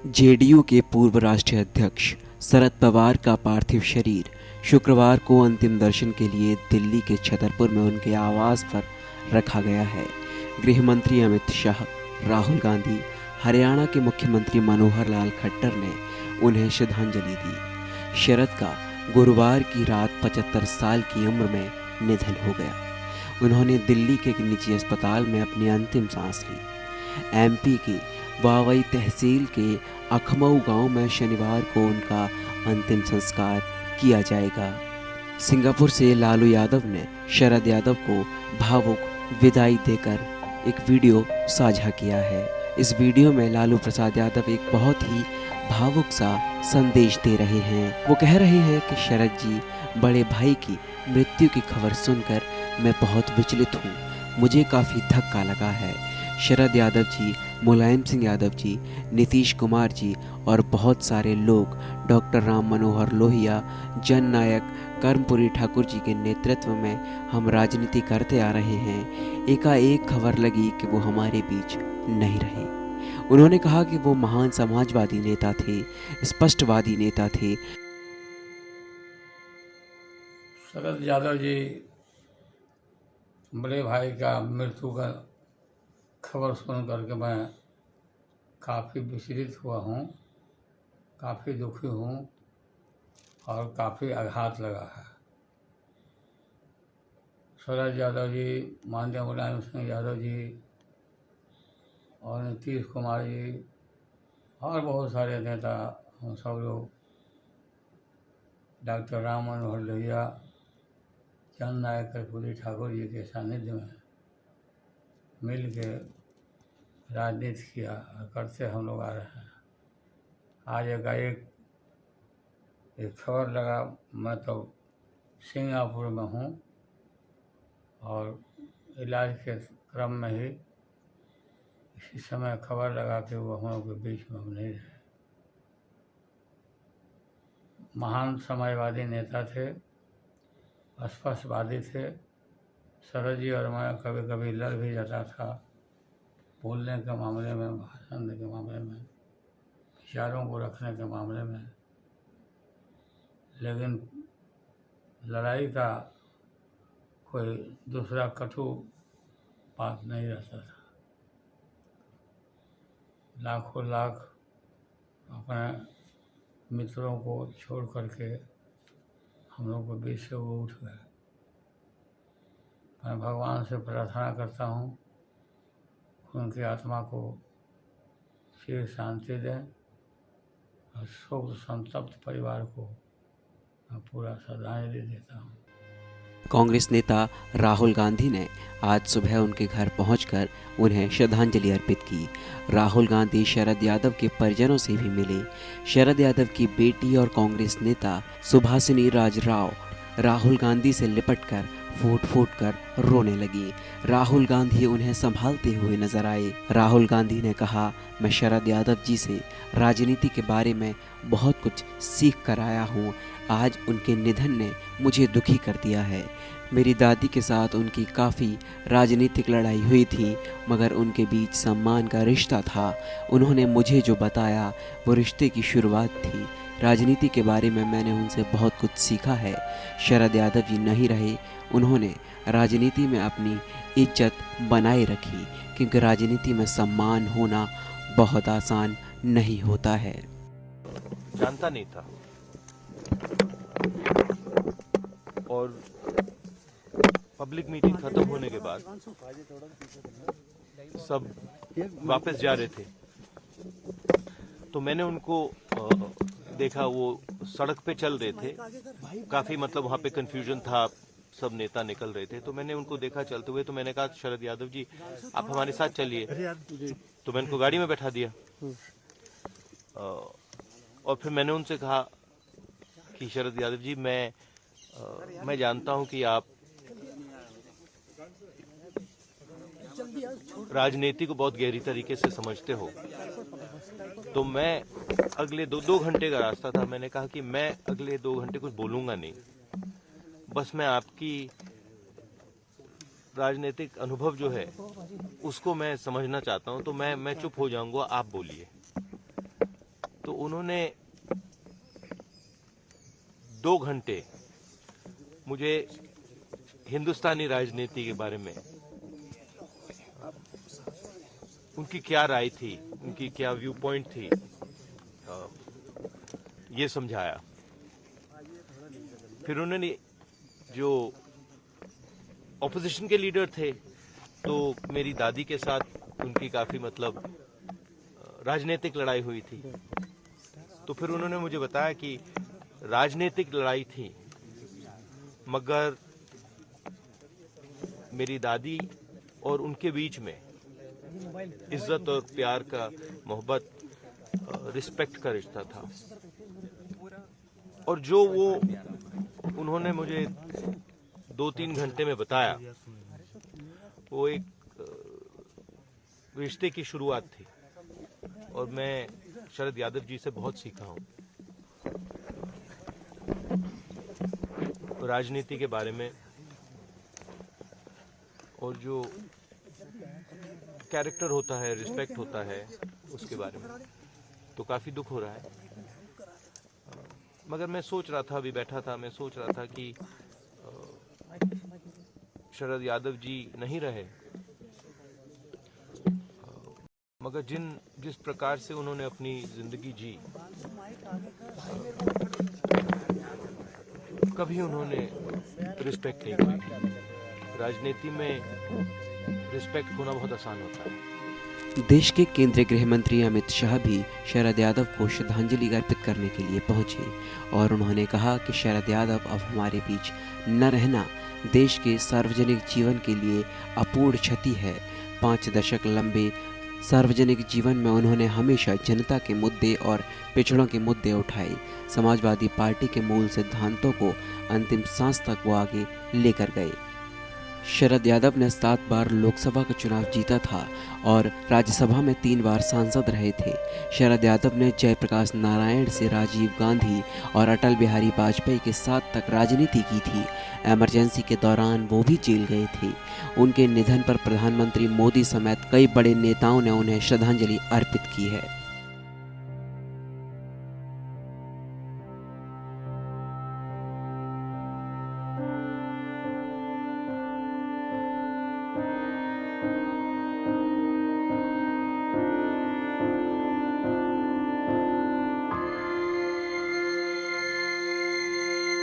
JDU के पूर्व राष्ट्रीय अध्यक्ष शरद पवार का पार्थिव शरीर शुक्रवार को अंतिम दर्शन के लिए दिल्ली के छतरपुर में उनके आवास पर रखा गया है। गृह मंत्री अमित शाह, राहुल गांधी, हरियाणा के मुख्यमंत्री मनोहर लाल खट्टर ने उन्हें श्रद्धांजलि दी। शरद का गुरुवार की रात 75 साल की उम्र में निधन हो गया। उन्होंने दिल्ली के एक निजी अस्पताल में अपनी अंतिम सांस ली। एमपी की वावई तहसील के अखमऊ गांव में शनिवार को उनका अंतिम संस्कार किया जाएगा। सिंगापुर से लालू यादव ने शरद यादव को भावुक विदाई देकर एक वीडियो साझा किया है। इस वीडियो में लालू प्रसाद यादव एक बहुत ही भावुक सा संदेश दे रहे हैं। वो कह रहे हैं कि शरद जी, बड़े भाई की मृत्यु की खबर सुनकर मैं बहुत विचलित हूँ। मुझे काफ़ी धक्का लगा है। शरद यादव जी, मुलायम सिंह यादव जी, नीतीश कुमार जी और बहुत सारे लोग डॉक्टर राम मनोहर लोहिया, जन नायक कर्मपुरी ठाकुर जी के नेतृत्व में हम राजनीति करते आ रहे हैं। एकाएक खबर लगी कि वो हमारे बीच नहीं रहे। उन्होंने कहा कि वो महान समाजवादी नेता थे, स्पष्टवादी नेता थे। शरद यादव जी, बड़े भाई का मृत्यु का खबर सुन करके मैं काफ़ी विचलित हुआ हूँ, काफ़ी दुखी हूँ और काफ़ी आघात लगा है। शरद यादव जी, माननीय मुलायम सिंह यादव जी और नीतीश कुमार जी और बहुत सारे नेता, हम सब लोग डॉक्टर राम मनोहर लोहिया, जन नायक कर्मपुरी ठाकुर जी के सानिध्य में मिल के राजनीति किया और करते हम लोग आ रहे हैं। आज एकाएक एक खबर लगा, मैं तो सिंगापुर में हूँ और इलाज के क्रम में ही इसी समय खबर लगा कि वो हम लोग के बीच में हम नहीं रहे। महान समाजवादी नेता थे, स्पष्टवादी थे। शरद जी और मैं कभी कभी लड़ भी जाता था, बोलने के मामले में, भाषण के मामले में, विचारों को रखने के मामले में, लेकिन लड़ाई का कोई दूसरा कटु बात नहीं रहता था। लाखों लाख अपने मित्रों को छोड़ करके हम लोग के बीच से वो उठ गए। मैं भगवान से प्रार्थना करता हूँ उनकी आत्मा को चिर शांति दें और शोक संतप्त परिवार को मैं पूरा श्रद्धांजलि देता हूँ। कांग्रेस नेता राहुल गांधी ने आज सुबह उनके घर पहुंचकर उन्हें श्रद्धांजलि अर्पित की। राहुल गांधी शरद यादव के परिजनों से भी मिले। शरद यादव की बेटी और कांग्रेस नेता सुभाषिनी राज राव राहुल गांधी से लिपटकर फूट फूट कर रोने लगी। राहुल गांधी उन्हें संभालते हुए नजर आए। राहुल गांधी ने कहा, मैं शरद यादव जी से राजनीति के बारे में बहुत कुछ सीख कर आया हूँ। आज उनके निधन ने मुझे दुखी कर दिया है। मेरी दादी के साथ उनकी काफ़ी राजनीतिक लड़ाई हुई थी, मगर उनके बीच सम्मान का रिश्ता था। उन्होंने मुझे जो बताया वो रिश्ते की शुरुआत थी। राजनीति के बारे में मैंने उनसे बहुत कुछ सीखा है। शरद यादव जी नहीं रहे, उन्होंने राजनीति में अपनी इज्जत बनाए रखी, क्योंकि राजनीति में सम्मान होना बहुत आसान नहीं होता है। जानता नहीं था और पब्लिक मीटिंग खत्म होने के बाद सब वापस जा रहे थे तो मैंने उनको देखा, वो सड़क पे चल रहे थे। काफी मतलब वहां पे कंफ्यूजन था, सब नेता निकल रहे थे, तो मैंने उनको देखा चलते हुए। तो मैंने कहा, शरद यादव जी आप हमारे साथ चलिए। तो मैंने उनको गाड़ी में बैठा दिया और फिर मैंने उनसे कहा कि शरद यादव जी, मैं जानता हूं कि आप राजनीति को बहुत गहरी तरीके से समझते हो, तो मैं अगले दो घंटे का रास्ता था। मैंने कहा कि मैं अगले 2 घंटे कुछ बोलूंगा नहीं, बस मैं आपकी राजनीतिक अनुभव जो है उसको मैं समझना चाहता हूं, तो मैं चुप हो जाऊंगा, आप बोलिए। तो उन्होंने 2 घंटे मुझे हिंदुस्तानी राजनीति के बारे में, उनकी क्या राय थी, उनकी क्या व्यू पॉइंट थी, ये समझाया। फिर उन्होंने, जो ऑपोजिशन के लीडर थे, तो मेरी दादी के साथ उनकी काफी मतलब राजनीतिक लड़ाई हुई थी। तो फिर उन्होंने मुझे बताया कि राजनीतिक लड़ाई थी, मगर मेरी दादी और उनके बीच में इज्जत और प्यार का, मोहब्बत, रिस्पेक्ट का रिश्ता था। और जो वो उन्होंने मुझे 2-3 घंटे में बताया, वो एक रिश्ते की शुरुआत थी। और मैं शरद यादव जी से बहुत सीखा हूं, राजनीति के बारे में, और जो कैरेक्टर होता है, रिस्पेक्ट होता है, उसके बारे में। तो काफी दुख हो रहा है, मगर मैं सोच रहा था, अभी बैठा था, मैं सोच रहा था कि शरद यादव जी नहीं रहे, मगर जिस प्रकार से उन्होंने अपनी जिंदगी जी, कभी उन्होंने रिस्पेक्ट नहीं की। राजनीति में रिस्पेक्ट खोना बहुत आसान होता है। देश के केंद्रीय गृह मंत्री अमित शाह भी शरद यादव को श्रद्धांजलि अर्पित करने के लिए पहुंचे और उन्होंने कहा कि शरद यादव अब हमारे बीच न रहना देश के सार्वजनिक जीवन के लिए अपूर्ण क्षति है। 5 दशक लंबे सार्वजनिक जीवन में उन्होंने हमेशा जनता के मुद्दे और पिछड़ों के मुद्दे उठाए। समाजवादी पार्टी के मूल सिद्धांतों को अंतिम सांस तक वो आगे लेकर गए। शरद यादव ने 7 बार लोकसभा का चुनाव जीता था और राज्यसभा में 3 बार सांसद रहे थे। शरद यादव ने जयप्रकाश नारायण से राजीव गांधी और अटल बिहारी वाजपेयी के साथ तक राजनीति की थी। इमरजेंसी के दौरान वो भी जेल गए थे। उनके निधन पर प्रधानमंत्री मोदी समेत कई बड़े नेताओं ने उन्हें श्रद्धांजलि अर्पित की है।